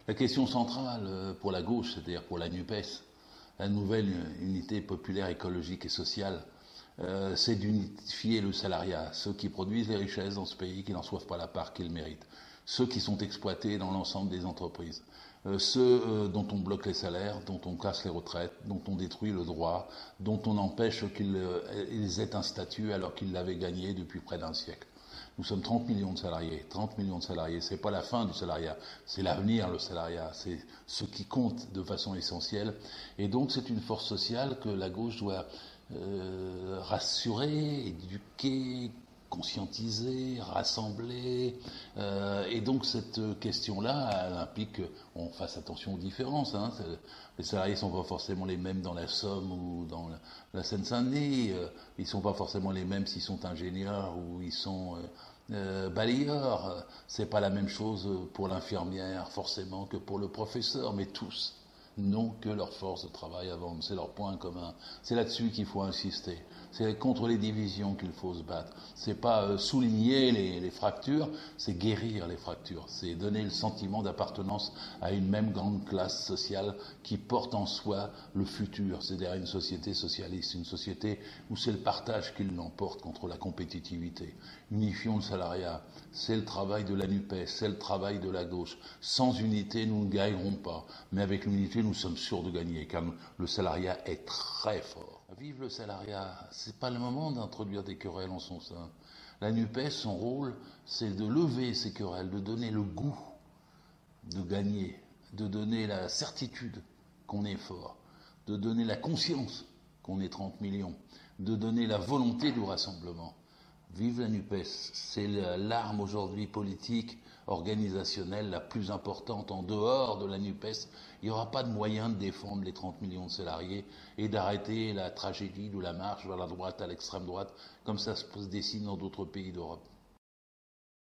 La question centrale pour la gauche, c'est-à-dire pour la NUPES, la nouvelle unité populaire écologique et sociale, c'est d'unifier le salariat, ceux qui produisent les richesses dans ce pays, qui n'en soivent pas la part qu'ils méritent, ceux qui sont exploités dans l'ensemble des entreprises, ceux dont on bloque les salaires, dont on casse les retraites, dont on détruit le droit, dont on empêche qu'ils aient un statut alors qu'ils l'avaient gagné depuis près d'un siècle. Nous sommes 30 millions de salariés. 30 millions de salariés, c'est pas la fin du salariat, c'est l'avenir, le salariat. C'est ce qui compte de façon essentielle. Et donc, c'est une force sociale que la gauche doit rassurer, éduquer, conscientiser, rassembler. Et donc cette question-là, elle implique qu'on fasse attention aux différences. Hein. Les salariés ne sont pas forcément les mêmes dans la Somme ou dans la Seine-Saint-Denis. Ils ne sont pas forcément les mêmes s'ils sont ingénieurs ou ils sont balayeurs. C'est pas la même chose pour l'infirmière forcément que pour le professeur, mais tous n'ont que leur force de travail à vendre, c'est leur point commun. C'est là-dessus qu'il faut insister. C'est contre les divisions qu'il faut se battre. C'est pas souligner les fractures, c'est guérir les fractures. C'est donner le sentiment d'appartenance à une même grande classe sociale qui porte en soi le futur. C'est-à-dire une société socialiste, une société où c'est le partage qui l'emporte contre la compétitivité. Unifions le salariat. C'est le travail de la NUPES, c'est le travail de la gauche. Sans unité, nous ne gagnerons pas. Mais avec l'unité, nous sommes sûrs de gagner, car le salariat est très fort. Vive le salariat, c'est pas le moment d'introduire des querelles en son sein. La NUPES, son rôle, c'est de lever ces querelles, de donner le goût de gagner, de donner la certitude qu'on est fort, de donner la conscience qu'on est 30 millions, de donner la volonté du rassemblement. Vive la NUPES, c'est l'arme aujourd'hui politique, organisationnelle la plus importante. En dehors de la NUPES, il n'y aura pas de moyen de défendre les 30 millions de salariés et d'arrêter la tragédie de la marche vers la droite à l'extrême droite, comme ça se dessine dans d'autres pays d'Europe.